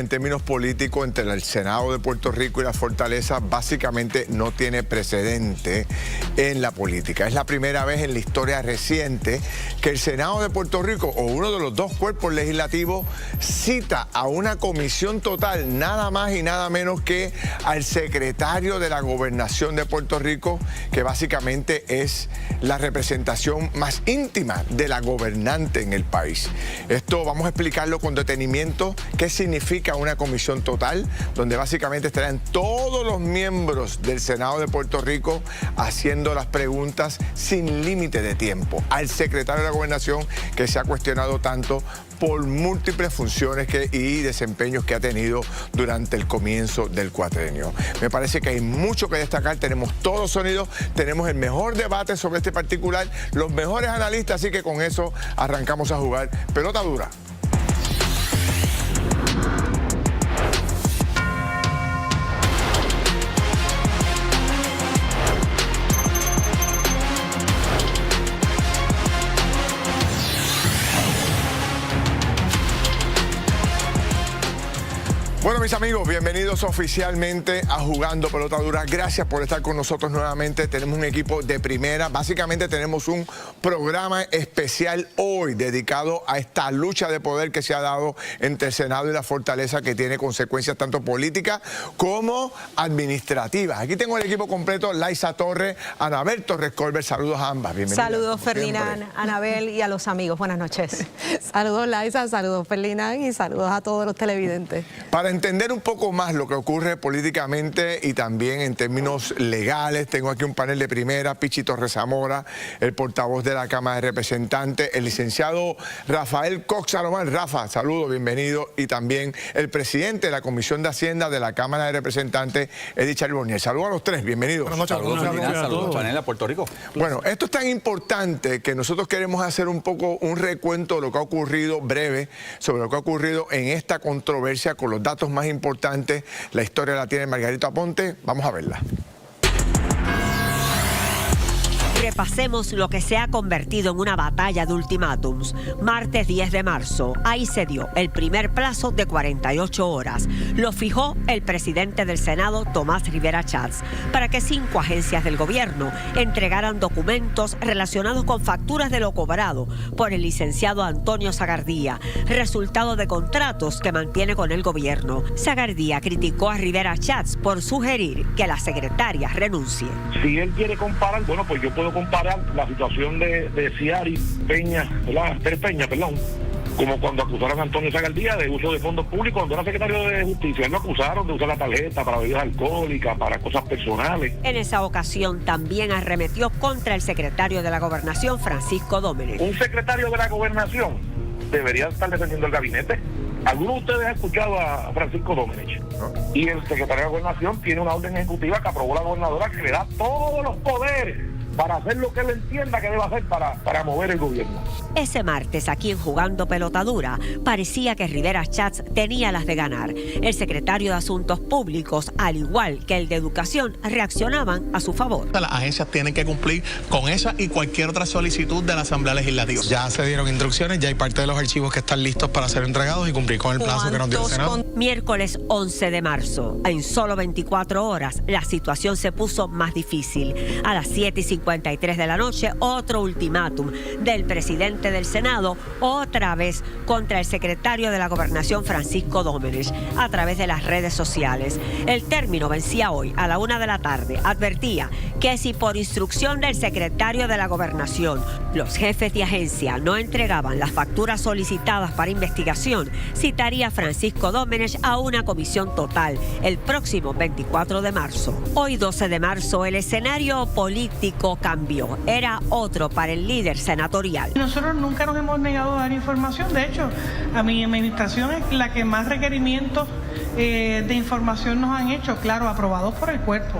En términos políticos, entre el Senado de Puerto Rico y la Fortaleza, básicamente no tiene precedente en la política. Es la primera vez en la historia reciente que el Senado de Puerto Rico, o uno de los dos cuerpos legislativos, cita a una comisión total, nada más y nada menos que al secretario de la Gobernación de Puerto Rico, que básicamente es la representación más íntima de la gobernante en el país. Esto vamos a explicarlo con detenimiento, qué significa una comisión total, donde básicamente estarán todos los miembros del Senado de Puerto Rico haciendo las preguntas sin límite de tiempo al secretario de la Gobernación, que se ha cuestionado tanto por múltiples funciones y desempeños que ha tenido durante el comienzo del cuatrenio. Me parece que hay mucho que destacar, tenemos todos los sonidos, tenemos el mejor debate sobre este particular, los mejores analistas, así que con eso arrancamos a jugar pelota dura. Bueno, mis amigos, bienvenidos oficialmente a Jugando Pelota Dura. Gracias por estar con nosotros nuevamente. Tenemos un equipo de primera. Básicamente tenemos un programa especial hoy dedicado a esta lucha de poder que se ha dado entre el Senado y la Fortaleza, que tiene consecuencias tanto políticas como administrativas. Aquí tengo el equipo completo: Laisa Torres, Anabel Torres Colbert. Saludos a ambas. Bienvenidas. Saludos, Ferdinand, Anabel y a los amigos. Buenas noches. Saludos, Laisa, saludos, Ferdinand, y saludos a todos los televidentes. Para entender un poco más lo que ocurre políticamente y también en términos legales, tengo aquí un panel de primera: Pichi Torres Zamora, el portavoz de la Cámara de Representantes, el licenciado Rafael Cox Salomón. Rafa, saludos, bienvenido. Y también el presidente de la Comisión de Hacienda de la Cámara de Representantes, Eddie Charbonnier. Saludos a los tres, bienvenidos. Buenas noches. Saludos, panel a Puerto Rico. Bueno, esto es tan importante que nosotros queremos hacer un poco un recuento de lo que ha ocurrido, breve, sobre lo que ha ocurrido en esta controversia, con los datos más importantes. La historia la tiene Margarito Aponte. Vamos a verla. Repasemos lo que se ha convertido en una batalla de ultimátums. Martes 10 de marzo, ahí se dio el primer plazo de 48 horas. Lo fijó el presidente del Senado, Tomás Rivera Schatz, para que 5 agencias del gobierno entregaran documentos relacionados con facturas de lo cobrado por el licenciado Antonio Sagardía, resultado de contratos que mantiene con el gobierno. Sagardía criticó a Rivera Schatz por sugerir que la secretaria renuncie. Si él quiere comparar, bueno, pues yo puedo comparar la situación de Ciari Peña, ¿verdad? Pérez Peña, perdón, como cuando acusaron a Antonio Sagardía de uso de fondos públicos cuando era secretario de Justicia. Él lo acusaron de usar la tarjeta para bebidas alcohólicas, para cosas personales. En esa ocasión también arremetió contra el secretario de la Gobernación, Francisco Domenech. Un secretario de la Gobernación debería estar defendiendo el gabinete. ¿Alguno de ustedes ha escuchado a Francisco Domenech? Y el secretario de la Gobernación tiene una orden ejecutiva que aprobó la gobernadora que le da todos los poderes para hacer lo que él entienda que debe hacer para mover el gobierno. Ese martes, aquí en Jugando Pelota Dura, parecía que Rivera Schatz tenía las de ganar. El secretario de Asuntos Públicos, al igual que el de Educación, reaccionaban a su favor. Las agencias tienen que cumplir con esa y cualquier otra solicitud de la Asamblea Legislativa. Ya se dieron instrucciones, ya hay parte de los archivos que están listos para ser entregados y cumplir con el plazo que nos dio el Senado. Miércoles 11 de marzo, en solo 24 horas, la situación se puso más difícil. A las 7:53 de la noche, otro ultimátum del presidente del Senado, otra vez contra el secretario de la Gobernación, Francisco Domenech, a través de las redes sociales. El término vencía hoy a la 1 de la tarde. Advertía que si por instrucción del secretario de la Gobernación los jefes de agencia no entregaban las facturas solicitadas para investigación, citaría a Francisco Domenech a una comisión total el próximo 24 de marzo. Hoy, 12 de marzo, el escenario político cambió. Era otro para el líder senatorial. Nosotros nunca nos hemos negado a dar información. De hecho, a mi administración es la que más requerimientos de información nos han hecho, claro, aprobados por el cuerpo.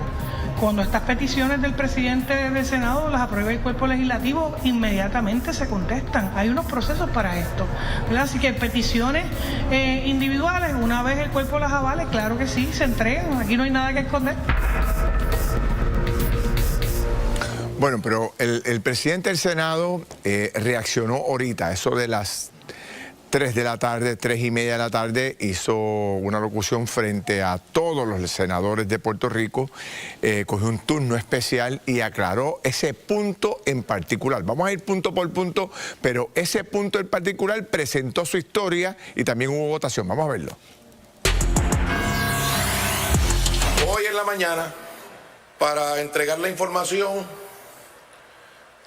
Cuando estas peticiones del presidente del Senado las aprueba el cuerpo legislativo, inmediatamente se contestan. Hay unos procesos para esto, ¿verdad? Así que peticiones individuales, una vez el cuerpo las avale, claro que sí, se entregan. Aquí no hay nada que esconder. Bueno, pero el presidente del Senado reaccionó ahorita, eso de las 3 de la tarde, 3:30 de la tarde, hizo una locución frente a todos los senadores de Puerto Rico, cogió un turno especial y aclaró ese punto en particular. Vamos a ir punto por punto, pero ese punto en particular presentó su historia y también hubo votación. Vamos a verlo. Hoy en la mañana, para entregar la información,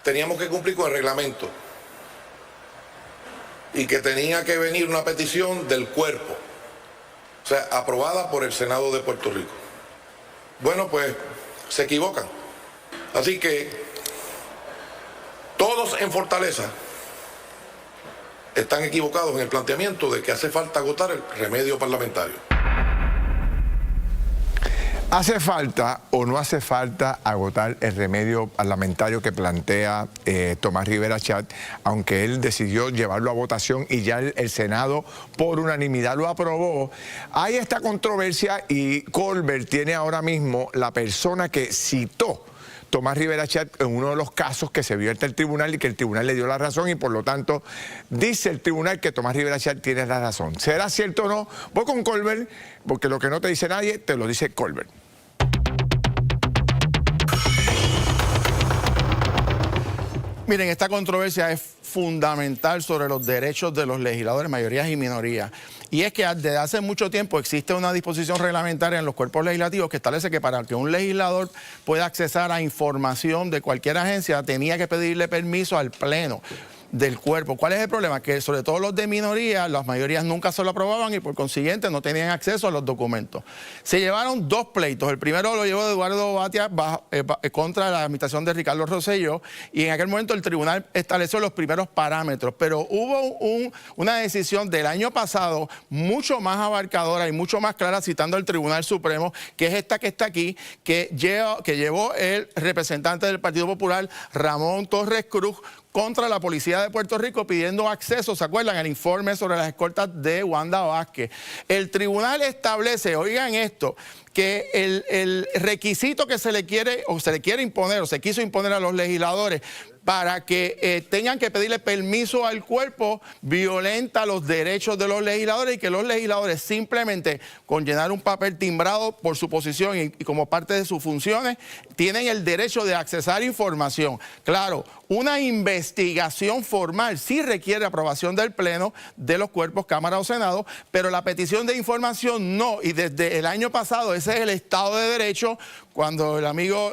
teníamos que cumplir con el reglamento y que tenía que venir una petición del cuerpo, o sea, aprobada por el Senado de Puerto Rico. Bueno, pues se equivocan. Así que todos en Fortaleza están equivocados en el planteamiento de que hace falta agotar el remedio parlamentario. ¿Hace falta o no hace falta agotar el remedio parlamentario que plantea Tomás Rivera Chat, aunque él decidió llevarlo a votación y ya el Senado por unanimidad lo aprobó? Hay esta controversia y Colbert tiene ahora mismo la persona que citó Tomás Rivera Chat en uno de los casos que se vio ante el tribunal y que el tribunal le dio la razón y por lo tanto dice el tribunal que Tomás Rivera Chat tiene la razón. ¿Será cierto o no? Voy con Colbert porque lo que no te dice nadie te lo dice Colbert. Miren, esta controversia es fundamental sobre los derechos de los legisladores, mayorías y minorías. Y es que desde hace mucho tiempo existe una disposición reglamentaria en los cuerpos legislativos que establece que para que un legislador pueda accesar a información de cualquier agencia tenía que pedirle permiso al Pleno del cuerpo. ¿Cuál es el problema? Que sobre todo los de minoría, las mayorías nunca se lo aprobaban y por consiguiente no tenían acceso a los documentos. Se llevaron dos pleitos. El primero lo llevó Eduardo Batia contra la administración de Ricardo Rosselló y en aquel momento el tribunal estableció los primeros parámetros, pero hubo una decisión del año pasado mucho más abarcadora y mucho más clara, citando al Tribunal Supremo, que es esta que está aquí, que llevó el representante del Partido Popular, Ramón Torres Cruz, contra la Policía de Puerto Rico pidiendo acceso, ¿se acuerdan? El informe sobre las escoltas de Wanda Vázquez. El tribunal establece, oigan esto, que el requisito que se le quiere imponer o se quiso imponer a los legisladores para que tengan que pedirle permiso al cuerpo violenta los derechos de los legisladores y que los legisladores simplemente con llenar un papel timbrado por su posición y como parte de sus funciones tienen el derecho de accesar información. Claro, una investigación formal sí requiere aprobación del Pleno de los cuerpos, Cámara o Senado, pero la petición de información no, y desde el año pasado ese es el Estado de Derecho. Cuando el amigo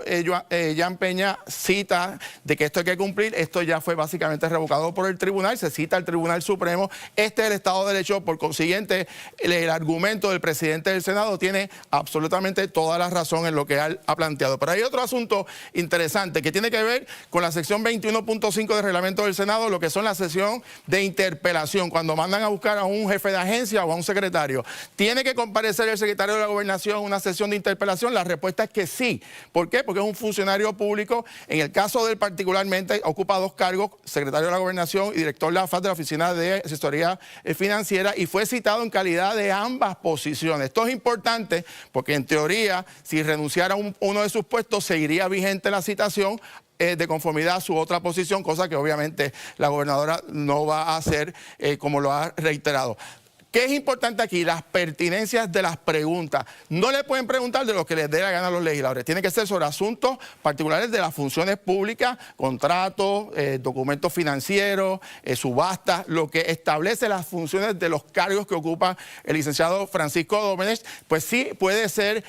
Jan Peña cita de que esto hay que cumplir, esto ya fue básicamente revocado por el tribunal, se cita al Tribunal Supremo, este es el Estado de Derecho, por consiguiente el argumento del presidente del Senado tiene absolutamente toda la razón en lo que él ha planteado. Pero hay otro asunto interesante que tiene que ver con la sección 21.5 del reglamento del Senado, lo que son la sesión de interpelación, cuando mandan a buscar a un jefe de agencia o a un secretario. ¿Tiene que comparecer el secretario de la Gobernación en una sesión de interpelación? La respuesta es que sí. ¿Por qué? Porque es un funcionario público. En el caso de él particularmente ocupa dos cargos, secretario de la Gobernación y director de la FAD de la Oficina de Asesoría Financiera, y fue citado en calidad de ambas posiciones. Esto es importante porque en teoría si renunciara a uno de sus puestos seguiría vigente la citación de conformidad a su otra posición, cosa que obviamente la gobernadora no va a hacer como lo ha reiterado. ¿Qué es importante aquí? Las pertinencias de las preguntas. No le pueden preguntar de lo que les dé la gana a los legisladores. Tiene que ser sobre asuntos particulares de las funciones públicas, contratos, documentos financieros, subastas, lo que establece las funciones de los cargos que ocupa el licenciado Francisco Domenech, pues sí puede ser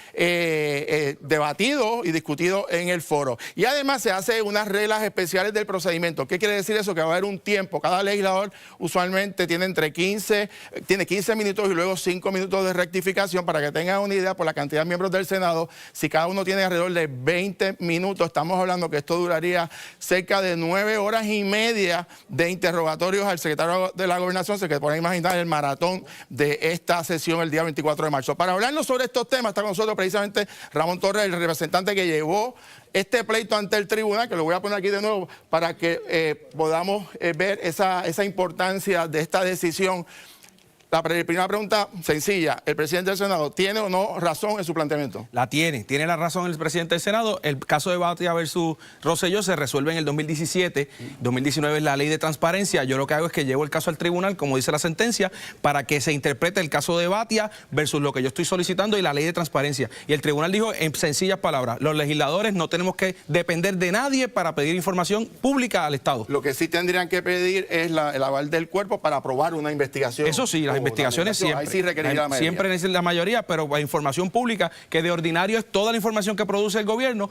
debatido y discutido en el foro. Y además se hace unas reglas especiales del procedimiento. ¿Qué quiere decir eso? Que va a haber un tiempo. Cada legislador usualmente tiene 15 minutos y luego 5 minutos de rectificación. Para que tengan una idea por la cantidad de miembros del Senado, si cada uno tiene alrededor de 20 minutos, estamos hablando que esto duraría cerca de 9 horas y media de interrogatorios al secretario de la Gobernación. Se pueden imaginar el maratón de esta sesión el día 24 de marzo. Para hablarnos sobre estos temas está con nosotros precisamente Ramón Torres, el representante que llevó este pleito ante el tribunal, que lo voy a poner aquí de nuevo para que podamos ver esa importancia de esta decisión. La primera pregunta sencilla, ¿el presidente del Senado tiene o no razón en su planteamiento? La tiene la razón el presidente del Senado. El caso de Batia versus Rosselló se resuelve en el 2017, 2019 es la ley de transparencia. Yo lo que hago es que llevo el caso al tribunal, como dice la sentencia, para que se interprete el caso de Batia versus lo que yo estoy solicitando y la ley de transparencia. Y el tribunal dijo en sencillas palabras, los legisladores no tenemos que depender de nadie para pedir información pública al Estado. Lo que sí tendrían que pedir es el aval del cuerpo para aprobar una investigación. Eso sí, las investigaciones siempre. Ahí sí requeriría la mayoría. Siempre necesitan la mayoría, pero la información pública, que de ordinario es toda la información que produce el gobierno,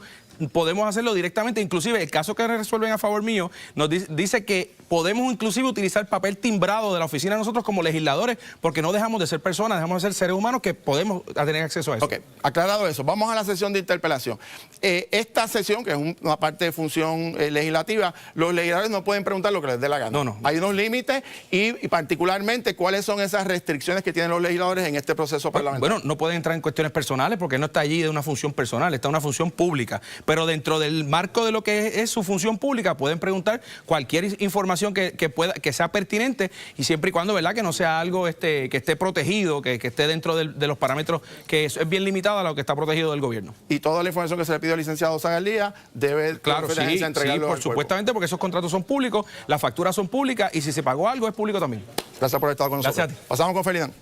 podemos hacerlo directamente. Inclusive el caso que resuelven a favor mío nos dice que podemos inclusive utilizar papel timbrado de la oficina nosotros como legisladores, porque no dejamos de ser personas, dejamos de ser seres humanos que podemos tener acceso a eso. Ok, aclarado eso, vamos a la sesión de interpelación. Esta sesión, que es una parte de función legislativa, los legisladores no pueden preguntar lo que les dé la gana. No. Hay unos límites y particularmente cuáles son esas restricciones que tienen los legisladores en este proceso parlamentario. Bueno, no pueden entrar en cuestiones personales porque no está allí de una función personal, está en una función pública. Pero dentro del marco de lo que es su función pública pueden preguntar cualquier información que sea pertinente y siempre y cuando, ¿verdad?, que no sea algo que esté protegido, que esté dentro de los parámetros, que es bien limitada a lo que está protegido del gobierno. Y toda la información que se le pide al licenciado Zagaldía debe entregarlo por supuestamente, porque esos contratos son públicos, las facturas son públicas y si se pagó algo es público también. Gracias por estar con nosotros. Gracias a ti. Pasamos con Ferdinand.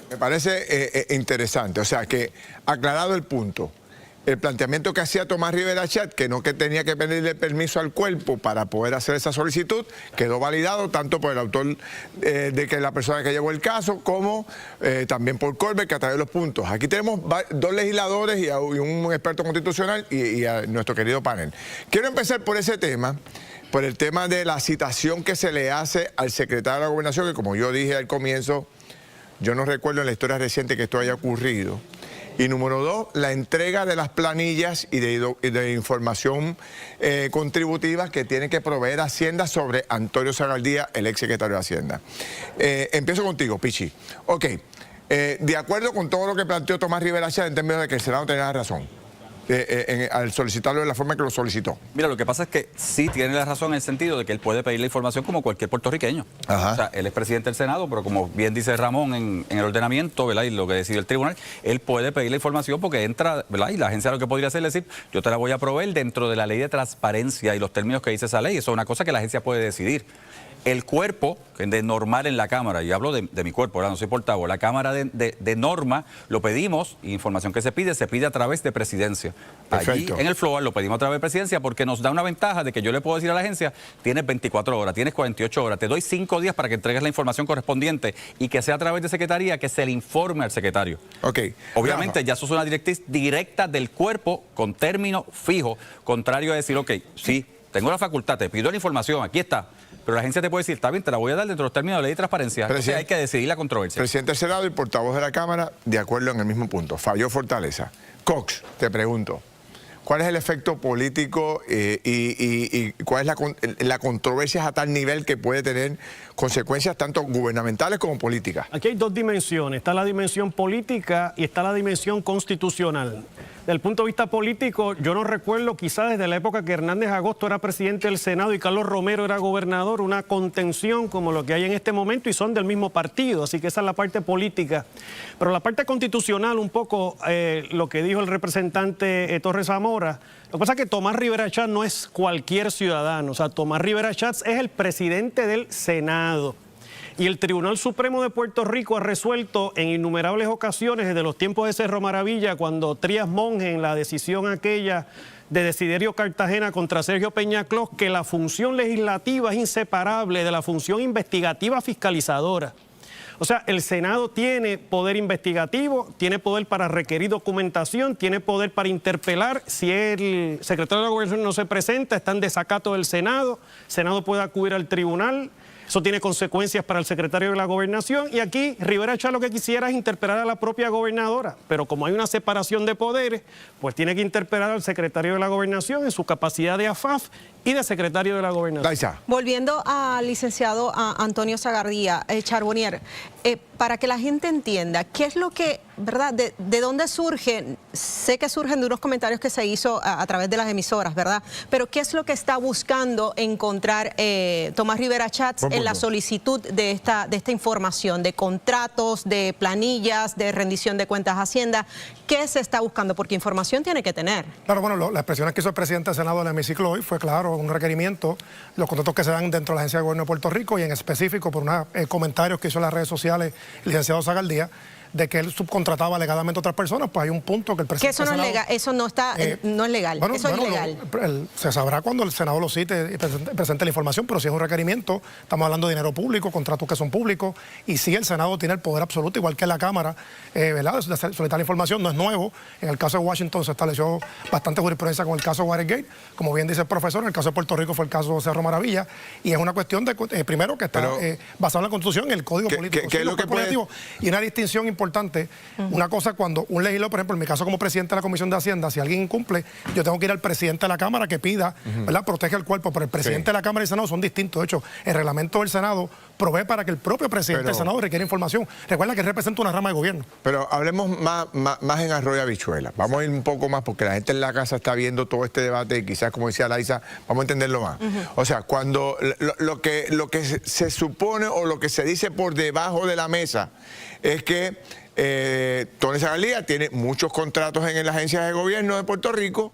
Me parece interesante, o sea que aclarado el punto, el planteamiento que hacía Tomás Rivera Chatz, que tenía que pedirle permiso al cuerpo para poder hacer esa solicitud, quedó validado tanto por el autor de que la persona que llevó el caso, como también por Colbert, que atrae los puntos. Aquí tenemos dos legisladores y un experto constitucional y a nuestro querido panel. Quiero empezar por ese tema, por el tema de la citación que se le hace al secretario de la Gobernación, que como yo dije al comienzo, yo no recuerdo en la historia reciente que esto haya ocurrido. Y número dos, la entrega de las planillas y de información contributiva que tiene que proveer Hacienda sobre Antonio Zagaldía, el ex secretario de Hacienda. Empiezo contigo, Pichi. Ok, de acuerdo con todo lo que planteó Tomás Rivera Chatz en términos de que el Senado tenía razón. Al solicitarlo de la forma que lo solicitó. Mira, lo que pasa es que sí tiene la razón en el sentido de que él puede pedir la información como cualquier puertorriqueño. Ajá. O sea, él es presidente del Senado, pero como bien dice Ramón en el ordenamiento, ¿verdad?, y lo que decidió el tribunal, él puede pedir la información porque entra, ¿verdad?, y la agencia lo que podría hacer es decir, yo te la voy a proveer dentro de la ley de transparencia y los términos que dice esa ley. Eso es una cosa que la agencia puede decidir. El cuerpo de normal en la Cámara, y hablo de mi cuerpo, ¿verdad?, no soy portavoz, la Cámara de norma lo pedimos, información que se pide a través de presidencia. Perfecto. Allí en el floor lo pedimos a través de presidencia porque nos da una ventaja de que yo le puedo decir a la agencia, tienes 24 horas, tienes 48 horas, te doy 5 días para que entregues la información correspondiente y que sea a través de secretaría que se le informe al secretario. Ok. Obviamente ya eso es una directriz directa del cuerpo con término fijo, contrario a decir, ok, sí, tengo la facultad, te pido la información, aquí está. Pero la agencia te puede decir, está bien, te la voy a dar dentro de los términos de la ley de transparencia. Entonces hay que decidir la controversia. Presidente del Senado y portavoz de la Cámara, de acuerdo en el mismo punto. Falló Fortaleza. Cox, te pregunto, ¿cuál es el efecto político y cuál es la controversia a tal nivel que puede tener consecuencias tanto gubernamentales como políticas? Aquí hay dos dimensiones. Está la dimensión política y está la dimensión constitucional. Desde el punto de vista político, yo no recuerdo, quizás desde la época que Hernández Agosto era presidente del Senado y Carlos Romero era gobernador, una contención como lo que hay en este momento y son del mismo partido, así que esa es la parte política. Pero la parte constitucional, un poco lo que dijo el representante Torres Zamora, lo que pasa es que Tomás Rivera Chatz no es cualquier ciudadano, o sea, Tomás Rivera Chatz es el presidente del Senado. Y el Tribunal Supremo de Puerto Rico ha resuelto en innumerables ocasiones, desde los tiempos de Cerro Maravilla, cuando Trías Monge, en la decisión aquella de Desiderio Cartagena contra Sergio Peñaclós, que la función legislativa es inseparable de la función investigativa fiscalizadora. O sea, el Senado tiene poder investigativo, tiene poder para requerir documentación, tiene poder para interpelar. Si el secretario de la Gobernación no se presenta, está en desacato del Senado, el Senado puede acudir al tribunal. Eso tiene consecuencias para el secretario de la Gobernación y aquí Rivera Chatz lo que quisiera es interpelar a la propia gobernadora, pero como hay una separación de poderes, pues tiene que interpelar al secretario de la Gobernación en su capacidad de AFAF y de secretario de la Gobernación. Laisa. Volviendo al licenciado Antonio Zagaldía, Charbonnier, para que la gente entienda, ¿qué es lo que ¿verdad? ¿De dónde surge? Sé que surgen de unos comentarios que se hizo a través de las emisoras, ¿verdad? Pero ¿qué es lo que está buscando encontrar Tomás Rivera Schatz en la solicitud de esta información, de contratos, de planillas, de rendición de cuentas a Hacienda? ¿Qué se está buscando? Porque información tiene que tener. Claro, bueno, las expresiones que hizo el presidente del Senado en el hemiciclo hoy fue, claro, un requerimiento, los contratos que se dan dentro de la Agencia de Gobierno de Puerto Rico y en específico por unos comentarios que hizo en las redes sociales el licenciado Zagaldía, de que él subcontrataba alegadamente a otras personas, pues hay un punto que el presidente... Que eso no es legal, eso no está, no es legal, bueno, eso es ilegal. Se sabrá cuando el Senado lo cite y presente la información, pero si es un requerimiento, estamos hablando de dinero público, contratos que son públicos, y sí el Senado tiene el poder absoluto, igual que la Cámara, ¿verdad?, de solicitar la información, no es nuevo. En el caso de Washington se estableció bastante jurisprudencia con el caso de Watergate, como bien dice el profesor, en el caso de Puerto Rico fue el caso de Cerro Maravilla, y es una cuestión de, primero, que está basado en la Constitución, en el Código Político. ¿Qué es lo que puede...? Y una distinción importante. Una cosa, cuando un legislador, por ejemplo, en mi caso como presidente de la Comisión de Hacienda, si alguien incumple, yo tengo que ir al presidente de la Cámara que pida, ¿verdad?, protege el cuerpo, pero el presidente de la Cámara y el Senado son distintos. De hecho, el reglamento del Senado provee para que el propio presidente del Senado requiera información. Recuerda que él representa una rama de gobierno. Pero hablemos más en arroyo habichuela. Vamos a ir un poco más, porque la gente en la casa está viendo todo este debate y quizás, como decía Laisa, vamos a entenderlo más. O sea, cuando lo que se supone o lo que se dice por debajo de la mesa es que Tony Zagaldía tiene muchos contratos en las agencias de gobierno de Puerto Rico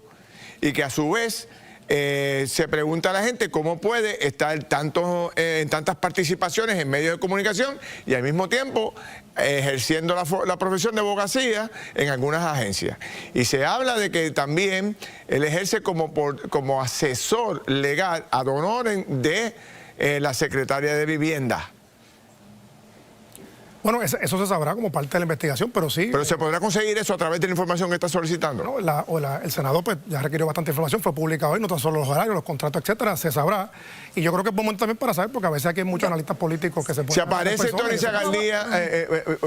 y que a su vez se pregunta a la gente cómo puede estar en tantas participaciones en medios de comunicación y al mismo tiempo ejerciendo la profesión de abogacía en algunas agencias. Y se habla de que también él ejerce como asesor legal ad honorem de la secretaria de Vivienda. Bueno, eso se sabrá como parte de la investigación, pero sí... ¿Pero se podrá conseguir eso a través de la información que está solicitando? No, el Senado pues ya requirió bastante información, fue publicado hoy, no tan solo los horarios, los contratos, etcétera, se sabrá. Y yo creo que es buen momento también para saber, porque a veces aquí hay muchos analistas políticos que se ponen... Si aparece Tony Zagaldía,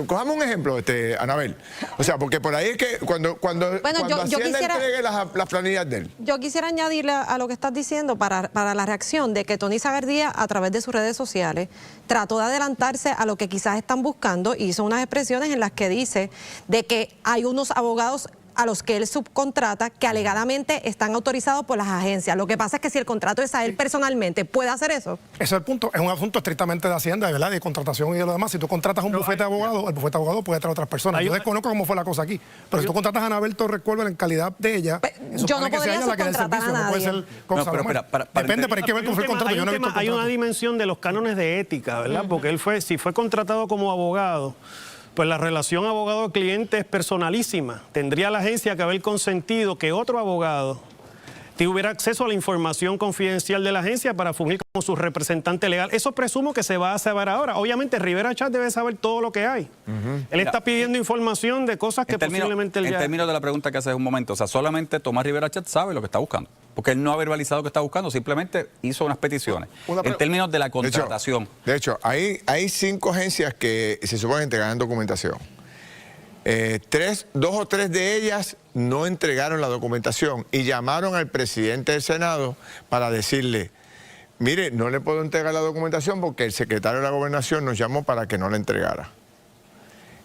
cojamos un ejemplo, Anabel. O sea, porque por ahí es que cuando Hacienda entregue las planillas de él. Yo quisiera añadirle a lo que estás diciendo para la reacción de que Tony Zagaldía, a través de sus redes sociales, trató de adelantarse a lo que quizás están buscando, hizo unas expresiones en las que dice de que hay unos abogados a los que él subcontrata que alegadamente están autorizados por las agencias. Lo que pasa es que si el contrato es a él personalmente, ¿puede hacer eso? Ese es el punto. Es un asunto estrictamente de Hacienda, ¿verdad?, de contratación y de lo demás. Si tú contratas un bufete de abogado, el bufete de abogado puede traer a otras personas. Yo desconozco cómo fue la cosa aquí. Pero si tú contratas a Anabel Torres Cuellar en calidad de ella, yo no podría subcontratar a nadie. Depende, pero hay que ver cómo fue el contrato. Yo no he visto el contrato. Hay una dimensión de los cánones de ética, ¿verdad? Porque si fue contratado como abogado, pues la relación abogado-cliente es personalísima. Tendría la agencia que haber consentido que otro abogado tuviera acceso a la información confidencial de la agencia para fungir como su representante legal. Eso presumo que se va a saber ahora. Obviamente Rivera Schatz debe saber todo lo que hay. Él está pidiendo información de cosas que posiblemente él ya... En términos de la pregunta que hace hace un momento, o sea, solamente Tomás Rivera Schatz sabe lo que está buscando. Porque él no ha verbalizado lo que está buscando, simplemente hizo unas peticiones. En términos de la contratación. De hecho, hay 5 agencias que se supone entregarán documentación. 2 o 3 de ellas no entregaron la documentación y llamaron al presidente del Senado para decirle: mire, no le puedo entregar la documentación porque el secretario de la Gobernación nos llamó para que no la entregara.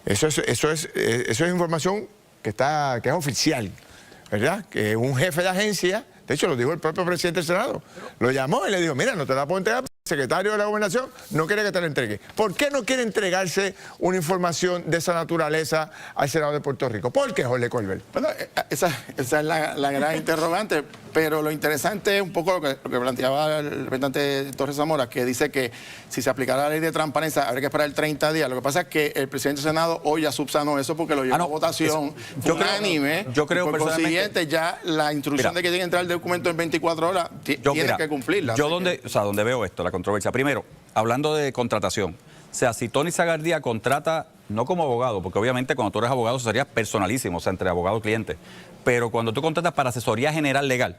Eso es información que es oficial, ¿verdad? Que un jefe de agencia, de hecho lo dijo el propio presidente del Senado, lo llamó y le dijo: mira, no te la puedo entregar. El secretario de la Gobernación no quiere que te la entregue. ¿Por qué no quiere entregarse una información de esa naturaleza al Senado de Puerto Rico? ¿Por qué, Jorge Colbert? Bueno, esa es la gran interrogante, pero lo interesante es un poco lo que planteaba el representante Torres Zamora, que dice que si se aplicara la ley de transparencia habría que esperar el 30 días. Lo que pasa es que el presidente del Senado hoy ya subsanó eso porque lo llevó a votación unánime. Yo creo por consiguiente ya la instrucción de que tiene que entrar el documento en 24 horas tiene que cumplirla. Yo donde veo esto, la controversia. Primero, hablando de contratación. O sea, si Tony Zagaldía contrata, no como abogado, porque obviamente cuando tú eres abogado sería personalísimo, o sea, entre abogado y cliente. Pero cuando tú contratas para asesoría general legal,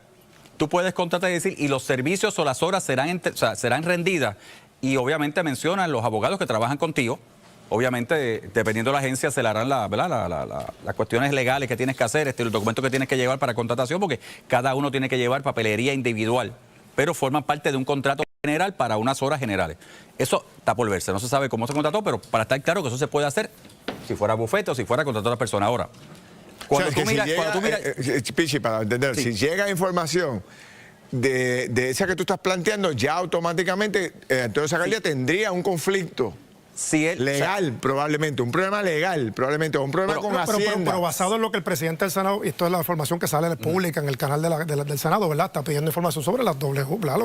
tú puedes contratar y decir, y los servicios o las horas serán rendidas. Y obviamente mencionan los abogados que trabajan contigo. Obviamente, dependiendo de la agencia, se le harán las cuestiones legales que tienes que hacer, los documentos que tienes que llevar para contratación, porque cada uno tiene que llevar papelería individual, pero forman parte de un contrato general para unas horas generales. Eso está por verse, no se sabe cómo se contrató, pero para estar claro que eso se puede hacer, si fuera bufete o si fuera contra otra persona. Ahora, cuando tú miras... Pichi, para entender, si llega información de esa que tú estás planteando, ya automáticamente Antonio Zagardia tendría un conflicto legal, probablemente, un problema legal, probablemente, o un problema con Hacienda. Pero basado en lo que el presidente del Senado, y esto es la información que sale pública en el canal del Senado, ¿verdad? Está pidiendo información sobre las la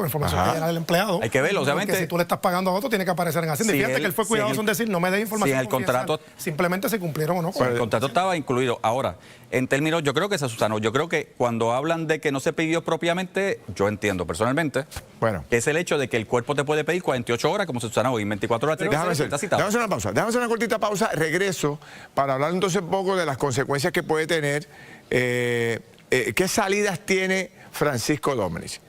información que llega del empleado. Hay que verlo, obviamente. Porque si tú le estás pagando a otro, tiene que aparecer en Hacienda. Y fíjate que él fue cuidadoso en decir, no me des información. Si el contrato, simplemente se cumplieron o no. El contrato estaba incluido. Ahora, en términos, yo creo que se sustanó. Yo creo que cuando hablan de que no se pidió propiamente, yo entiendo personalmente que es el hecho de que el cuerpo te puede pedir 48 horas como se sustanó y en 24 horas. Déjame hacer una pausa. Déjame hacer una cortita pausa. Regreso para hablar entonces un poco de las consecuencias que puede tener, qué salidas tiene Francisco Domenech.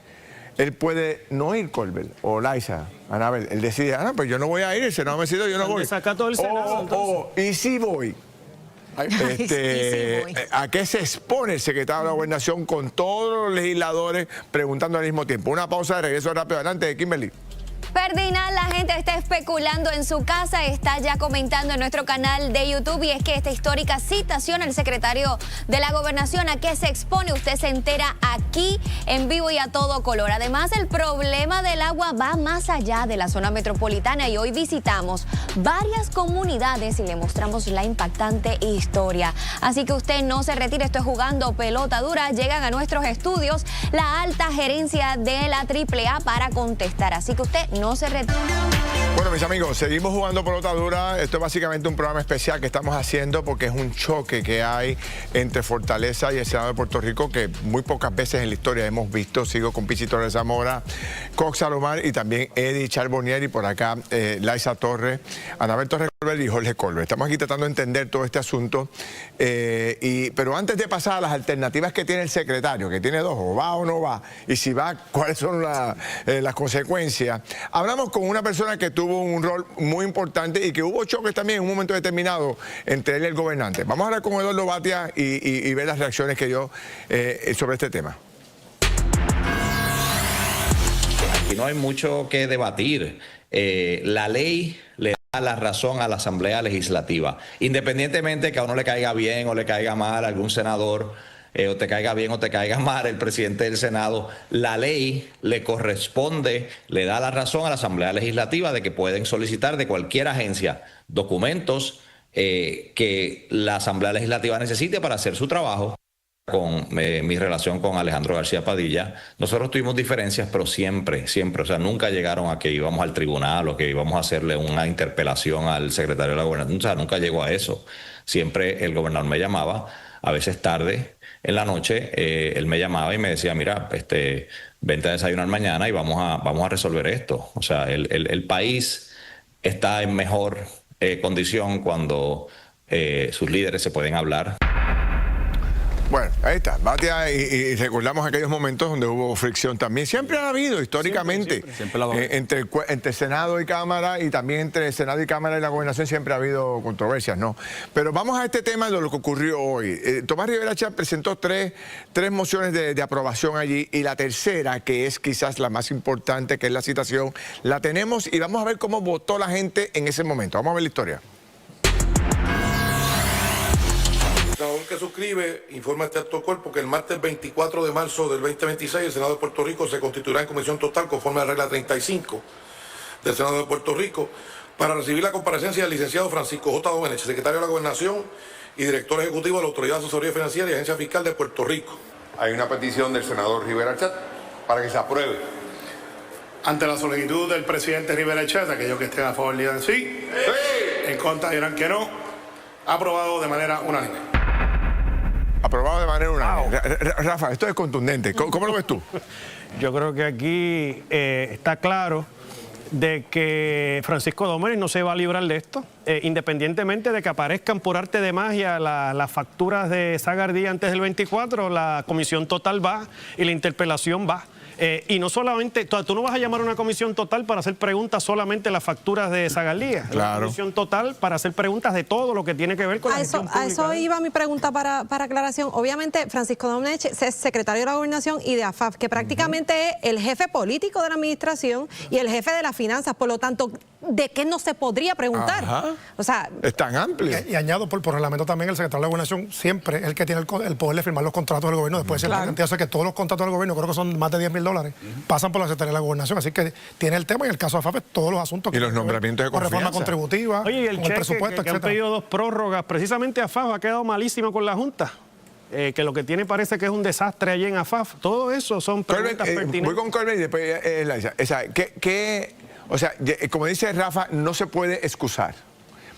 Él puede no ir, Colbert, o Laisa, Anabel. Él decide, pues yo no voy a ir, el Senado me decidió, yo no voy. Saca todo el Senado, y sí voy. ¿A qué se expone el secretario de la Gobernación con todos los legisladores preguntando al mismo tiempo? Una pausa, de regreso rápido. Adelante, Kimberly. Ferdinand, la gente está especulando en su casa, está ya comentando en nuestro canal de YouTube, y es que esta histórica citación al secretario de la Gobernación, ¿a qué se expone? Usted se entera aquí en vivo y a todo color. Además, el problema del agua va más allá de la zona metropolitana y hoy visitamos varias comunidades y le mostramos la impactante historia. Así que usted no se retire, esto es Jugando Pelota Dura. Llegan a nuestros estudios la alta gerencia de la AAA para contestar, así que usted no se retire. Bueno, mis amigos, seguimos Jugando Pelota Dura. Esto es básicamente un programa especial que estamos haciendo porque es un choque que hay entre Fortaleza y el Senado de Puerto Rico que muy pocas veces en la historia hemos visto. Sigo con Pichi Torres Zamora, Cox Salomar y también Eddie Charbonnier, y por acá Laisa Torres, Anabel Torres Colbert y Jorge Colbert. Estamos aquí tratando de entender todo este asunto. Pero antes de pasar a las alternativas que tiene el secretario, que tiene dos, o va o no va, y si va, cuáles son las consecuencias. Hablamos con una persona que tuvo un rol muy importante y que hubo choques también en un momento determinado entre él y el gobernante. Vamos a hablar con Eduardo Batia y ver las reacciones que dio sobre este tema. Aquí no hay mucho que debatir. La ley le da la razón a la Asamblea Legislativa, independientemente que a uno le caiga bien o le caiga mal a algún senador, o te caiga bien o te caiga mal el presidente del Senado. La ley le corresponde, le da la razón a la Asamblea Legislativa de que pueden solicitar de cualquier agencia documentos que la Asamblea Legislativa necesite para hacer su trabajo. Con mi relación con Alejandro García Padilla, nosotros tuvimos diferencias, pero siempre, o sea, nunca llegaron a que íbamos al tribunal o que íbamos a hacerle una interpelación al secretario de la Gobernación. O sea, nunca llegó a eso. Siempre el gobernador me llamaba, a veces tarde en la noche, él me llamaba y me decía, mira, vente a desayunar mañana y vamos a resolver esto. O sea, el país está en mejor condición cuando sus líderes se pueden hablar. Bueno, ahí está, Batia, y recordamos aquellos momentos donde hubo fricción también. Siempre ha habido, históricamente, entre Senado y Cámara, y también entre Senado y Cámara y la Gobernación siempre ha habido controversias, ¿no? Pero vamos a este tema de lo que ocurrió hoy. Tomás Rivera Chatz presentó tres mociones de aprobación allí, y la tercera, que es quizás la más importante, que es la citación, la tenemos y vamos a ver cómo votó la gente en ese momento. Vamos a ver la historia. El senador que suscribe informa a este alto cuerpo que el martes 24 de marzo del 2026 el Senado de Puerto Rico se constituirá en comisión total conforme a la regla 35 del Senado de Puerto Rico para recibir la comparecencia del licenciado Francisco J. Domenech, secretario de la Gobernación y director ejecutivo de la Autoridad de Asesoría Financiera y Agencia Fiscal de Puerto Rico. Hay una petición del senador Rivera Chatz para que se apruebe. Ante la solicitud del presidente Rivera Chatz, aquellos que estén a favor digan sí, sí. En contra dirán que no. Aprobado de manera unánime. Aprobado de manera unánime. Rafa, esto es contundente. ¿Cómo lo ves tú? Yo creo que aquí está claro de que Francisco Domenech no se va a librar de esto, independientemente de que aparezcan por arte de magia las facturas de Zagardia antes del 24, la comisión total va y la interpelación va. Y no solamente, tú no vas a llamar a una comisión total para hacer preguntas solamente a las facturas de Zagarlía. Claro. Una comisión total para hacer preguntas de todo lo que tiene que ver con la gestión pública. A eso iba mi pregunta para aclaración. Obviamente, Francisco Domenech es secretario de la Gobernación y de AFAF, que prácticamente es el jefe político de la administración y el jefe de las finanzas. Por lo tanto, ¿de qué no se podría preguntar? Ajá. O sea, es tan amplio. Y añado, por reglamento también, el secretario de la Gobernación siempre es el que tiene el poder de firmar los contratos del gobierno. Después Claro. o sea que todos los contratos del gobierno, creo que son más de $10,000, pasan por la Secretaría de la Gobernación. Así que tiene el tema, y en el caso de AFAF, todos los asuntos. Y los nombramientos de con reforma confianza. contributiva, Oye, y el con cheque el presupuesto, que han etcétera. pedido 2 prórrogas, precisamente AFAF ha quedado malísimo con la Junta. Que lo que tiene parece que es un desastre allí en AFAF. Todo eso son preguntas pertinentes. Voy con Colbert y después Laisa. O sea, como dice Rafa, no se puede excusar.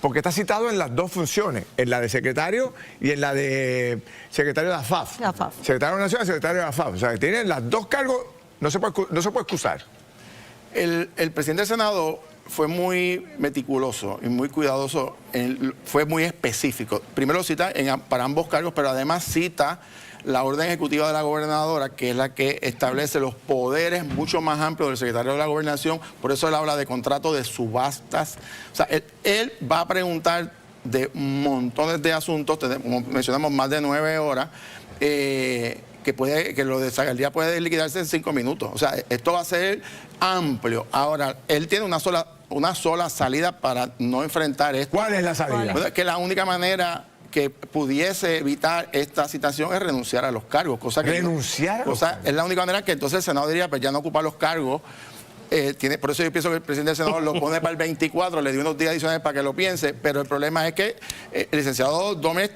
Porque está citado en las dos funciones, en la de secretario y en la de secretario de AFAF. Secretario de Nación y secretario de AFAF. O sea, que tienen las dos cargos, no se puede excusar. El presidente del Senado fue muy meticuloso y muy cuidadoso, fue muy específico. Primero cita para ambos cargos, pero además cita la orden ejecutiva de la gobernadora, que es la que establece los poderes mucho más amplios del secretario de la Gobernación. Por eso él habla de contrato de subastas. O sea, él va a preguntar de montones de asuntos, como mencionamos, más de 9 horas, que lo de Zagarlía puede liquidarse en 5 minutos. O sea, esto va a ser amplio. Ahora, él tiene una sola salida para no enfrentar esto. ¿Cuál es la salida? Bueno, que la única manera que pudiese evitar esta situación es renunciar a los cargos. Es la única manera que entonces el Senado diría, pues ya no ocupa los cargos. Por eso yo pienso que el presidente del Senado lo pone para el 24, le dio unos días adicionales para que lo piense, pero el problema es que el licenciado Domenech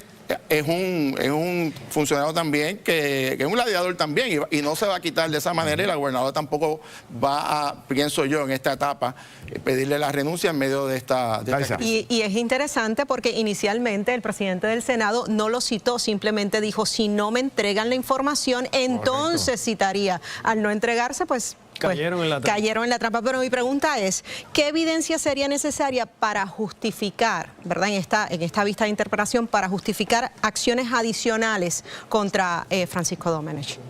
es un funcionario también, que es un gladiador también, y no se va a quitar de esa manera, y la gobernadora tampoco va a, pienso yo, en esta etapa, pedirle la renuncia en medio de esta crisis. Y es interesante porque inicialmente el presidente del Senado no lo citó, simplemente dijo, si no me entregan la información, entonces citaría. Al no entregarse, pues cayeron en la trampa. Pero mi pregunta es, ¿qué evidencia sería necesaria para justificar, ¿verdad? En esta vista de interpelación, para justificar acciones adicionales contra Francisco Domenech?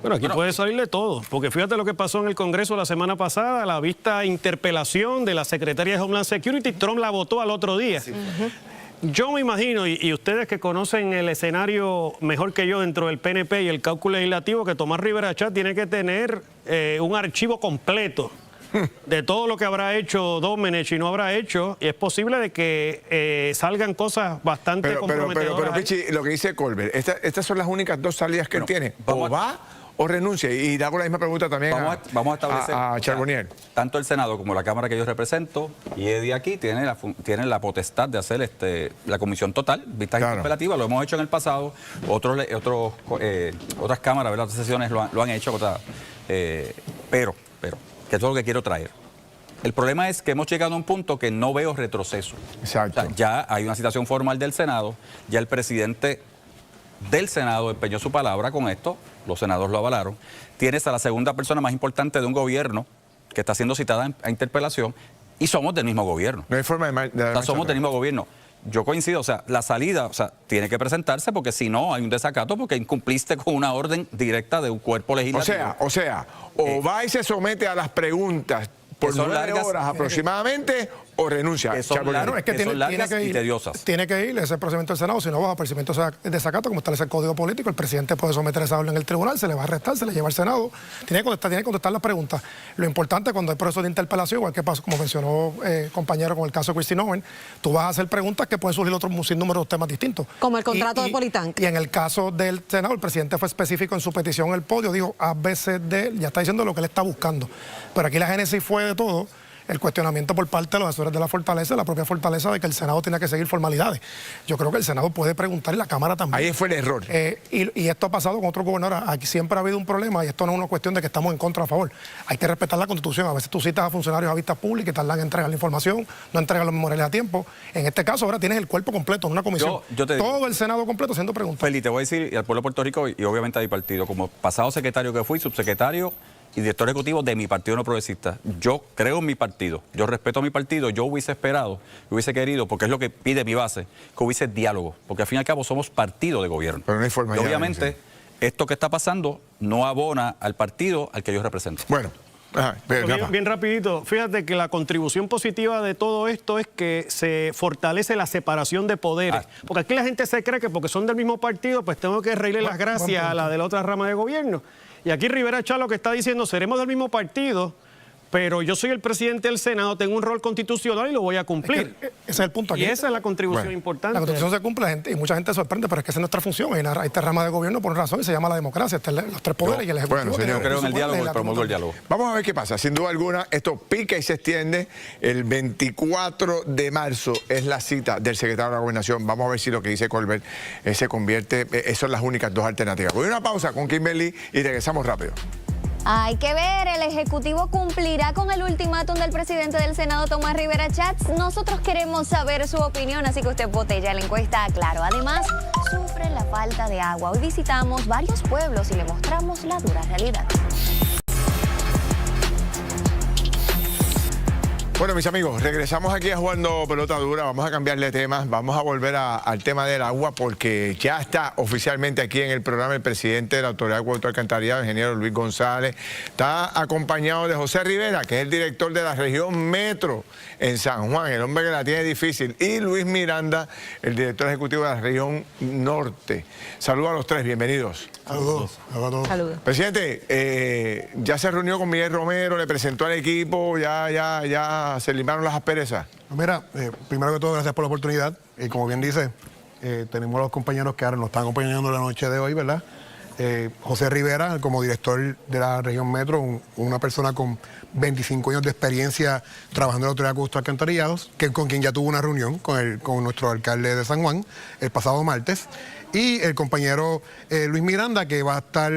Bueno, aquí puede salirle todo, porque fíjate lo que pasó en el Congreso la semana pasada, la vista de interpelación de la Secretaría de Homeland Security, Trump la votó al otro día. Sí. Yo me imagino, y ustedes que conocen el escenario mejor que yo dentro del PNP y el cálculo legislativo, que Tomás Rivera Chatz tiene que tener un archivo completo de todo lo que habrá hecho Domenech y no habrá hecho, y es posible de que salgan cosas bastante comprometedoras. Pero Pichi, lo que dice Colbert, estas son las únicas dos salidas que él tiene. O va o renuncia. Y hago la misma pregunta también vamos a establecer a Charbonnier. Tanto el Senado como la Cámara que yo represento y Eddie aquí tienen la potestad de hacer la comisión total, vistas interpelativas. Lo hemos hecho en el pasado. Otras cámaras, ¿verdad? Otras sesiones lo han hecho. Pero, que es lo que quiero traer. El problema es que hemos llegado a un punto que no veo retroceso. Exacto. O sea, ya hay una citación formal del Senado, ya el presidente del Senado empeñó su palabra con esto, los senadores lo avalaron. Tienes a la segunda persona más importante de un gobierno que está siendo citada a interpelación y somos del mismo gobierno. No hay forma de somos del mismo gobierno. Yo coincido, o sea, la salida, tiene que presentarse porque si no hay un desacato porque incumpliste con una orden directa de un cuerpo legislativo. O va y se somete a las preguntas por 9 horas aproximadamente o renuncia. Que son largas y tediosas. Tiene que ir ese procedimiento del Senado, si no bajo procedimiento de desacato, como establece el Código Político, el presidente puede someter esa orden en el tribunal, se le va a arrestar, se le lleva al Senado, tiene que contestar las preguntas. Lo importante cuando hay proceso de interpelación, igual que pasó, como mencionó compañero con el caso de Kristi Noem, tú vas a hacer preguntas que pueden surgir un sinnúmero de temas distintos. Como el contrato de Politank. Y en el caso del Senado, el presidente fue específico en su petición en el podio, dijo A, B, C, D, ya está diciendo lo que él está buscando. Pero aquí la génesis fue de todo el cuestionamiento por parte de los asesores de la Fortaleza, la propia Fortaleza, de que el Senado tiene que seguir formalidades. Yo creo que el Senado puede preguntar y la Cámara también. Ahí fue el error. Y esto ha pasado con otros gobernadores. Aquí siempre ha habido un problema y esto no es una cuestión de que estamos en contra o a favor. Hay que respetar la Constitución. A veces tú citas a funcionarios a vistas públicas y tardan en entregar la información, no entregan los memoriales a tiempo. En este caso ahora tienes el cuerpo completo en una comisión. Todo el Senado completo haciendo preguntas. Feli, te voy a decir, y al pueblo de Puerto Rico y obviamente a mi partido, como pasado secretario que fui, subsecretario y director ejecutivo de mi partido no progresista. Yo creo en mi partido, yo respeto a mi partido, yo hubiese esperado, hubiese querido, porque es lo que pide mi base, que hubiese diálogo, porque al fin y al cabo somos partido de gobierno. Pero no hay forma y obviamente esto que está pasando no abona al partido al que yo represento. Bueno. Bien rapidito, fíjate que la contribución positiva de todo esto es que se fortalece la separación de poderes, porque aquí la gente se cree que porque son del mismo partido, pues tengo que reírle las gracias a la de la otra rama de gobierno. Y aquí Rivera Chats lo que está diciendo, seremos del mismo partido, pero yo soy el presidente del Senado, tengo un rol constitucional y lo voy a cumplir. Ese es el punto aquí. Y esa es la contribución importante. La constitución se cumple, y mucha gente sorprende, pero es que esa es nuestra función. Hay esta rama de gobierno por una razón y se llama la democracia. Los tres poderes y el ejecutivo. Bueno, señor, yo creo en el diálogo y promuevo el diálogo. Vamos a ver qué pasa. Sin duda alguna, esto pica y se extiende. El 24 de marzo es la cita del secretario de la Gobernación. Vamos a ver si lo que dice Colbert se convierte. Esas son las únicas dos alternativas. Voy a una pausa con Kimberly y regresamos rápido. Hay que ver, el Ejecutivo cumplirá con el ultimátum del presidente del Senado, Tomás Rivera Chats. Nosotros queremos saber su opinión, así que usted vote ya en la encuesta, claro. Además, sufre la falta de agua. Hoy visitamos varios pueblos y le mostramos la dura realidad. Bueno, mis amigos, regresamos aquí a Jugando Pelota Dura. Vamos a cambiarle de tema. Vamos a volver al tema del agua porque ya está oficialmente aquí en el programa el presidente de la Autoridad de Agua y Alcantarillado, el ingeniero Luis González. Está acompañado de José Rivera, que es el director de la región Metro en San Juan, el hombre que la tiene difícil, y Luis Miranda, el director ejecutivo de la región Norte. Saludos a los tres, bienvenidos. Saludos. Saludos. Presidente, ya se reunió con Miguel Romero, le presentó al equipo, ya se limaron las asperezas. Mira, primero que todo, gracias por la oportunidad. Y como bien dice, tenemos a los compañeros que ahora nos están acompañando la noche de hoy, ¿verdad? José Rivera, como director de la región Metro, una persona con 25 años de experiencia trabajando en la Autoridad de Aguas y Alcantarillados, con quien ya tuvo una reunión con nuestro alcalde de San Juan el pasado martes. Y el compañero Luis Miranda, que va a estar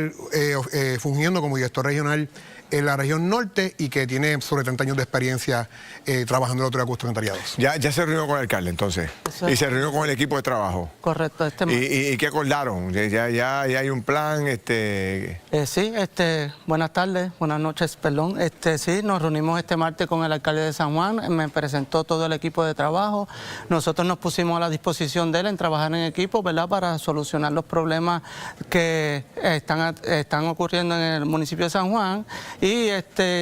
fungiendo como director regional en la región norte y que tiene sobre 30 años de experiencia trabajando en la Autoridad de Aguas y Alcantarillados. Ya se reunió con el alcalde entonces. Eso. Y se reunió con el equipo de trabajo. Correcto. ¿Y qué acordaron? ¿Ya hay un plan? Sí, buenas tardes, buenas noches, perdón. Sí, nos reunimos este martes con el alcalde de San Juan, me presentó todo el equipo de trabajo. Nosotros nos pusimos a la disposición de él en trabajar en equipo, ¿verdad?, para solucionar los problemas que están ocurriendo en el municipio de San Juan. Y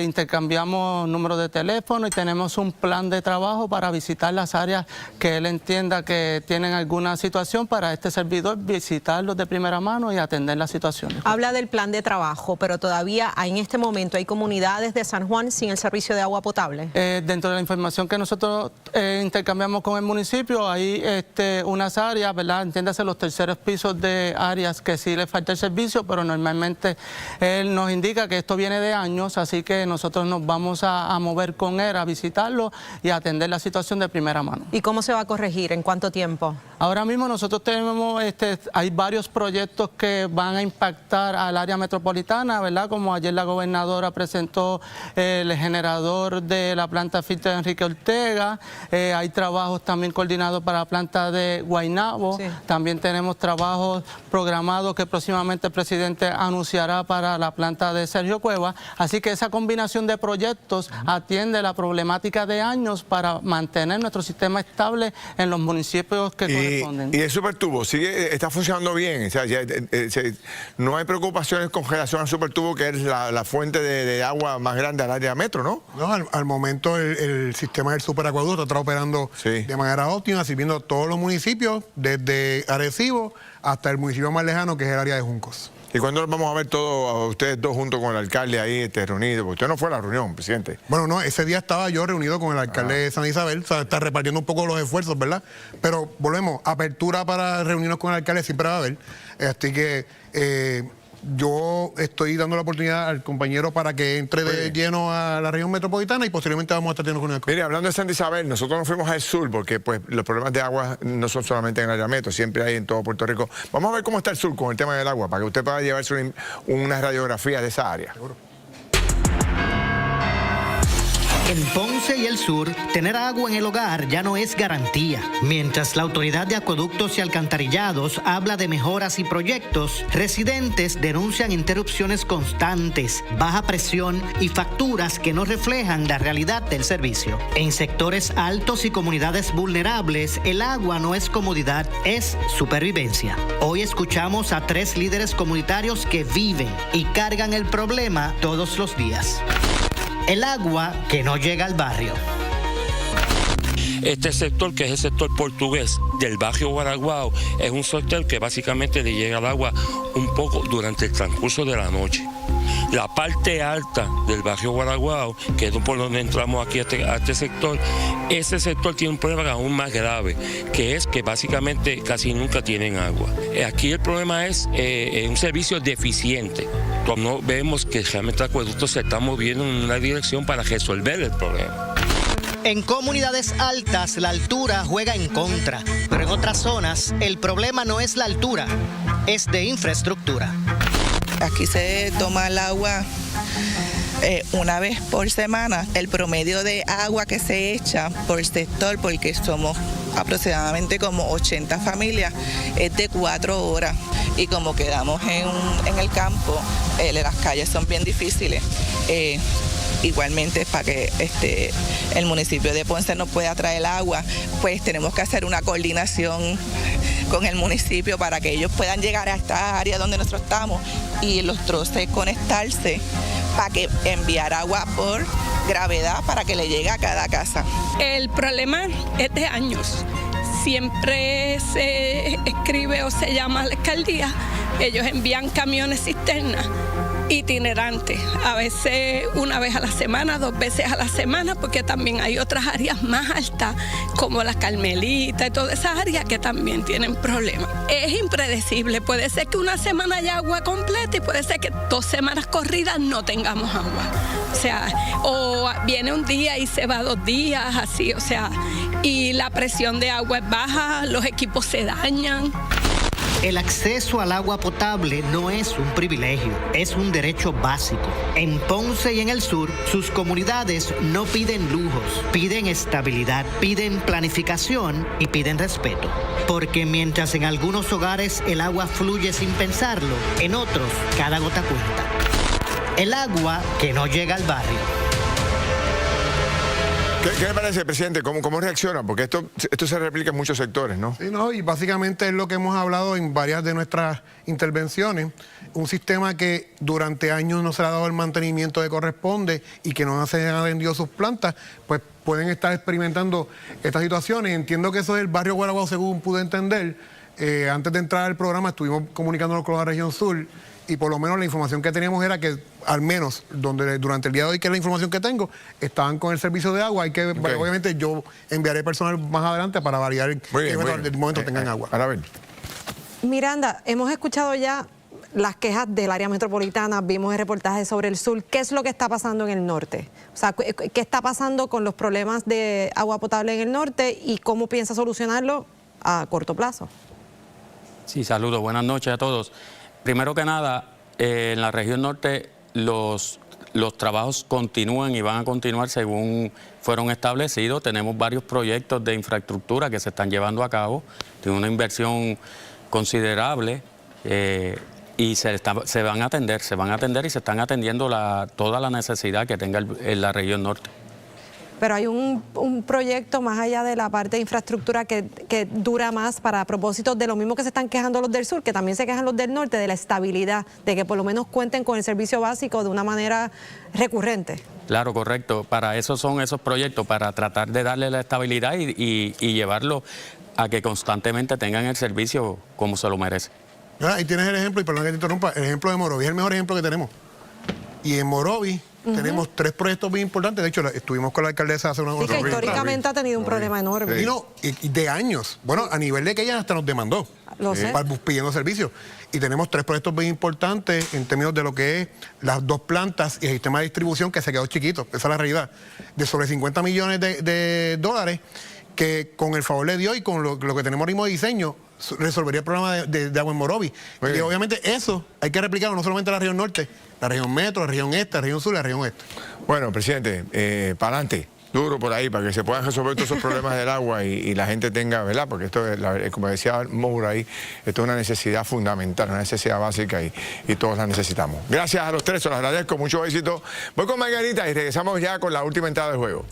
intercambiamos números de teléfono y tenemos un plan de trabajo para visitar las áreas que él entienda que tienen alguna situación para este servidor, visitarlos de primera mano y atender las situaciones. Habla del plan de trabajo, pero todavía en este momento hay comunidades de San Juan sin el servicio de agua potable. Dentro de la información que nosotros intercambiamos con el municipio, hay unas áreas, ¿verdad? Entiéndase los terceros pisos de áreas que sí le falta el servicio, pero normalmente él nos indica que esto viene de años, así que nosotros nos vamos a mover con él, a visitarlo y a atender la situación de primera mano. ¿Y cómo se va a corregir? ¿En cuánto tiempo? Ahora mismo nosotros tenemos, hay varios proyectos que van a impactar al área metropolitana, ¿verdad? Como ayer la gobernadora presentó el generador de la planta filtro de Enrique Ortega, hay trabajos también coordinados para la planta de Guaynabo, también tenemos trabajos programados que próximamente el presidente anunciará para la planta de Sergio Cueva. Así que esa combinación de proyectos atiende la problemática de años para mantener nuestro sistema estable en los municipios que corresponden. ¿Y el supertubo está funcionando bien? O sea, no hay preocupaciones con relación al supertubo, que es la fuente de agua más grande al área metro, ¿no? No, al momento el sistema del superacueducto está operando de manera óptima, sirviendo a todos los municipios, desde Arecibo hasta el municipio más lejano, que es el área de Juncos. ¿Y cuándo los vamos a ver todos a ustedes dos junto con el alcalde ahí reunidos? Porque usted no fue a la reunión, presidente. Bueno, no, ese día estaba yo reunido con el alcalde de San Isabel, o sea, está repartiendo un poco los esfuerzos, ¿verdad? Pero volvemos, apertura para reunirnos con el alcalde siempre va a haber. Así que yo estoy dando la oportunidad al compañero para que entre de lleno a la región metropolitana y posteriormente vamos a estar teniendo con el... Mire, hablando de Santa Isabel, nosotros nos fuimos al sur porque pues los problemas de agua no son solamente en el área metro, siempre hay en todo Puerto Rico. Vamos a ver cómo está el sur con el tema del agua, para que usted pueda llevarse una radiografía de esa área. Seguro. En Ponce y el sur, tener agua en el hogar ya no es garantía. Mientras la Autoridad de Acueductos y Alcantarillados habla de mejoras y proyectos, residentes denuncian interrupciones constantes, baja presión y facturas que no reflejan la realidad del servicio. En sectores altos y comunidades vulnerables, el agua no es comodidad, es supervivencia. Hoy escuchamos a 3 líderes comunitarios que viven y cargan el problema todos los días. El agua que no llega al barrio. Este sector, que es el sector portugués del barrio Guaraguao, es un sector que básicamente le llega el agua un poco durante el transcurso de la noche. La parte alta del barrio Guaraguao, que es por donde entramos aquí a este sector, ese sector tiene un problema aún más grave, que es que básicamente casi nunca tienen agua. Aquí el problema es un servicio deficiente. No vemos que realmente el acueducto se está moviendo en una dirección para resolver el problema. En comunidades altas la altura juega en contra, pero en otras zonas el problema no es la altura, es de infraestructura. Aquí se toma el agua una vez por semana. El promedio de agua que se echa por sector, porque somos aproximadamente como 80 familias, es de 4 horas. Y como quedamos en el campo, las calles son bien difíciles. Igualmente, para que el municipio de Ponce nos pueda traer el agua, pues tenemos que hacer una coordinación con el municipio para que ellos puedan llegar a esta área donde nosotros estamos y los troces conectarse para que enviar agua por gravedad para que le llegue a cada casa. El problema es de años. Siempre se escribe o se llama a la alcaldía, ellos envían camiones cisternas itinerantes, a veces una vez a la semana, 2 veces a la semana, porque también hay otras áreas más altas, como la Carmelita y todas esas áreas que también tienen problemas. Es impredecible, puede ser que una semana haya agua completa y puede ser que 2 semanas corridas no tengamos agua. O sea, o viene un día y se va 2 días, así, o sea, y la presión de agua es baja, los equipos se dañan. El acceso al agua potable no es un privilegio, es un derecho básico. En Ponce y en el sur, sus comunidades no piden lujos, piden estabilidad, piden planificación y piden respeto. Porque mientras en algunos hogares el agua fluye sin pensarlo, en otros cada gota cuenta. El agua que no llega al barrio. ¿Qué le parece, presidente? ¿Cómo reacciona? Porque esto se replica en muchos sectores, ¿no? Sí, no, y básicamente es lo que hemos hablado en varias de nuestras intervenciones. Un sistema que durante años no se le ha dado el mantenimiento que corresponde y que no se han vendido sus plantas, pues pueden estar experimentando estas situaciones. Entiendo que eso es el barrio Guaraguao, según pude entender. Antes de entrar al programa estuvimos comunicándonos con la región sur y por lo menos la información que teníamos era que al menos durante el día de hoy, que es la información que tengo, estaban con el servicio de agua. Hay que, obviamente yo enviaré personal más adelante para variar el momento tengan agua. Ahora ven. Miranda, hemos escuchado ya las quejas del área metropolitana, vimos el reportaje sobre el sur. ¿Qué es lo que está pasando en el norte? O sea, ¿qué está pasando con los problemas de agua potable en el norte y cómo piensa solucionarlo a corto plazo? Sí, saludos, buenas noches a todos. Primero que nada, en la región norte los trabajos continúan y van a continuar según fueron establecidos. Tenemos varios proyectos de infraestructura que se están llevando a cabo. Tiene una inversión considerable y se van a atender y se están atendiendo toda la necesidad que tenga la región norte. Pero hay un proyecto más allá de la parte de infraestructura que dura más para propósitos de lo mismo que se están quejando los del sur, que también se quejan los del norte, de la estabilidad, de que por lo menos cuenten con el servicio básico de una manera recurrente. Claro, correcto. Para eso son esos proyectos, para tratar de darle la estabilidad y llevarlo a que constantemente tengan el servicio como se lo merece. Ahí tienes el ejemplo, y perdón que te interrumpa, el ejemplo de Morovi es el mejor ejemplo que tenemos. Y en Morovi tenemos 3 proyectos bien importantes. De hecho, estuvimos con la alcaldesa hace unos años. Sí, que históricamente ha tenido un problema enorme. Y de años. Bueno, a nivel de que ella hasta nos demandó. Lo sé. Pidiendo servicios. Y tenemos 3 proyectos bien importantes en términos de lo que es las 2 plantas y el sistema de distribución que se quedó chiquito. Esa es la realidad. De sobre 50 millones de dólares que con el favor de Dios y con lo que tenemos ahora mismo de diseño, resolvería el problema de agua en Morovis. Y obviamente eso hay que replicarlo no solamente en la región norte, la región metro, la región este, la región sur y la región oeste. Bueno, presidente, para adelante. Duro por ahí, para que se puedan resolver todos esos problemas del agua y la gente tenga, ¿verdad? Porque esto, como decía Moura ahí, esto es una necesidad fundamental, una necesidad básica y todos la necesitamos. Gracias a los tres, se los agradezco, mucho éxito. Voy con Margarita y regresamos ya con la última entrada del juego.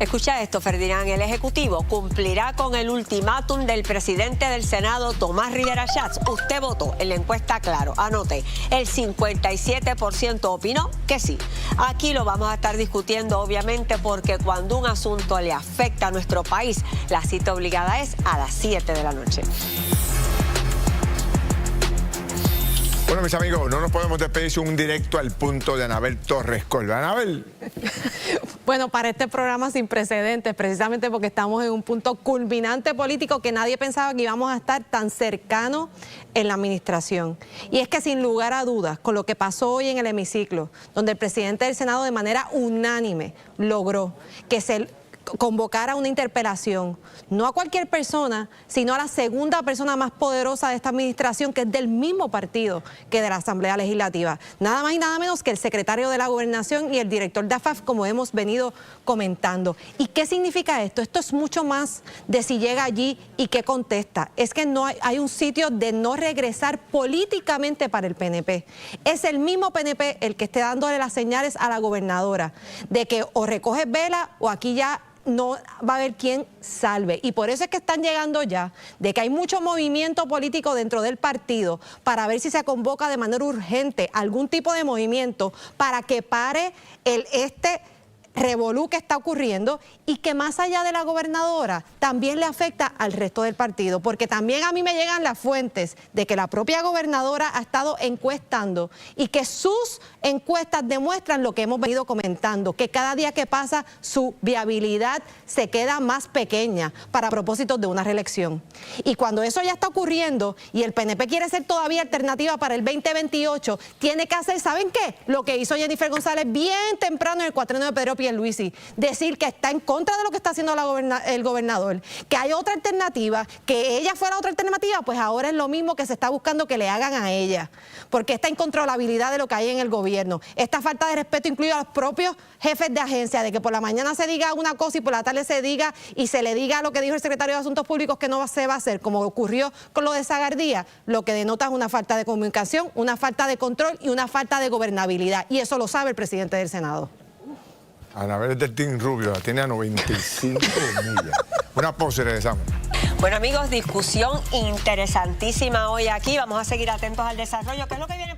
Escucha esto, Ferdinand, el Ejecutivo cumplirá con el ultimátum del presidente del Senado, Tomás Rivera Schatz. Usted votó en la encuesta, claro, anote, el 57% opinó que sí. Aquí lo vamos a estar discutiendo, obviamente, porque cuando un asunto le afecta a nuestro país, la cita obligada es a las 7 de la noche. Bueno, mis amigos, no nos podemos despedir sin un directo al punto de Anabel Torres Colva. Anabel. Bueno, para este programa sin precedentes, precisamente porque estamos en un punto culminante político que nadie pensaba que íbamos a estar tan cercanos en la administración. Y es que sin lugar a dudas, con lo que pasó hoy en el hemiciclo, donde el presidente del Senado de manera unánime logró que se convocara una interpelación, no a cualquier persona, sino a la segunda persona más poderosa de esta administración, que es del mismo partido que de la Asamblea Legislativa. Nada más y nada menos que el secretario de la Gobernación y el director de AFAF, como hemos venido comentando. ¿Y qué significa esto? Esto es mucho más de si llega allí y qué contesta. Es que no hay un sitio de no regresar políticamente para el PNP. Es el mismo PNP el que esté dándole las señales a la gobernadora de que o recoges vela o aquí ya no va a haber quien salve. Y por eso es que están llegando ya, de que hay mucho movimiento político dentro del partido para ver si se convoca de manera urgente algún tipo de movimiento para que pare este revolú que está ocurriendo y que más allá de la gobernadora también le afecta al resto del partido, porque también a mí me llegan las fuentes de que la propia gobernadora ha estado encuestando y que sus encuestas demuestran lo que hemos venido comentando, que cada día que pasa su viabilidad se queda más pequeña para propósitos de una reelección. Y cuando eso ya está ocurriendo y el PNP quiere ser todavía alternativa para el 2028, tiene que hacer, ¿saben qué? Lo que hizo Jennifer González bien temprano en el cuatrienio de Pedro Pierluisi, decir que está en contra de lo que está haciendo el gobernador, que hay otra alternativa, que ella fuera otra alternativa, pues ahora es lo mismo que se está buscando que le hagan a ella, porque esta incontrolabilidad de lo que hay en el gobierno, esta falta de respeto incluye a los propios jefes de agencia, de que por la mañana se diga una cosa y por la tarde se diga y se le diga lo que dijo el secretario de Asuntos Públicos que no se va a hacer, como ocurrió con lo de Zagardía, lo que denota es una falta de comunicación, una falta de control y una falta de gobernabilidad, y eso lo sabe el presidente del Senado. Anabel es del Team Rubio, la tiene a 95 millas. Una pausa y regresamos. Bueno, amigos, discusión interesantísima hoy aquí. Vamos a seguir atentos al desarrollo. ¿Qué es lo que viene?